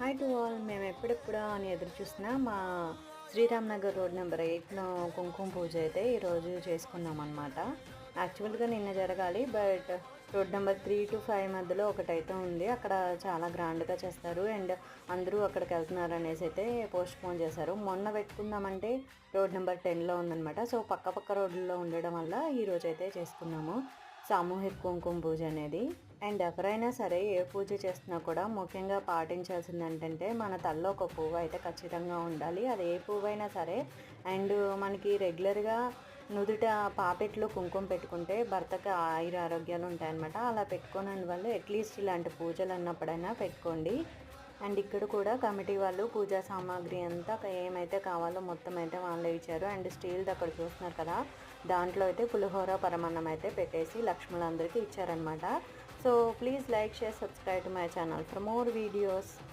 Hi to all. మేము ఎప్పుడెప్పుడా అని ఎదురు చూస్తున్నా మా శ్రీరామ్ నగర్ రోడ్ నెంబర్ 8లో కుంకుమ పూజ అయితే ఈరోజు చేసుకున్నాం అనమాట. యాక్చువల్గా నిన్న జరగాలి, బట్ రోడ్ నెంబర్ 3-5 మధ్యలో ఒకటైతే ఉంది. అక్కడ చాలా గ్రాండ్గా చేస్తారు అండ్ అందరూ అక్కడికి వెళ్తున్నారు అనేసి అయితే పోస్ట్ పోన్ చేశారు. మొన్న పెట్టుకుందామంటే రోడ్ నెంబర్ 10లో ఉందన్నమాట. సో పక్క పక్క రోడ్లలో ఉండడం వల్ల ఈరోజు అయితే చేసుకున్నాము సామూహిక కుంకుమ పూజ అనేది. అండ్ ఎవరైనా సరే ఏ పూజ చేస్తున్నా కూడా ముఖ్యంగా పాటించాల్సింది ఏంటంటే మన తలలో ఒక పువ్వు అయితే ఖచ్చితంగా ఉండాలి. అది ఏ పువ్వు అయినా సరే. అండ్ మనకి రెగ్యులర్గా నుదుట పాపెట్లో కుంకుమ పెట్టుకుంటే భర్తకి ఆయుర ఆరోగ్యాలు ఉంటాయన్నమాట. అలా పెట్టుకోనందు వల్ల అట్లీస్ట్ ఇలాంటి పూజలు అన్నప్పుడైనా పెట్టుకోండి. అండ్ ఇక్కడ కూడా కమిటీ వాళ్ళు పూజా సామాగ్రి అంతా ఏమైతే కావాలో మొత్తం అయితే వాళ్ళే ఇచ్చారు. అండ్ స్టీల్ది అక్కడ చూస్తున్నారు కదా, దాంట్లో అయితే పులిహోర పరమాన్నం అయితే పెట్టేసి లక్ష్ములందరికీ ఇచ్చారనమాట. So please like, share, subscribe to my channel for more videos.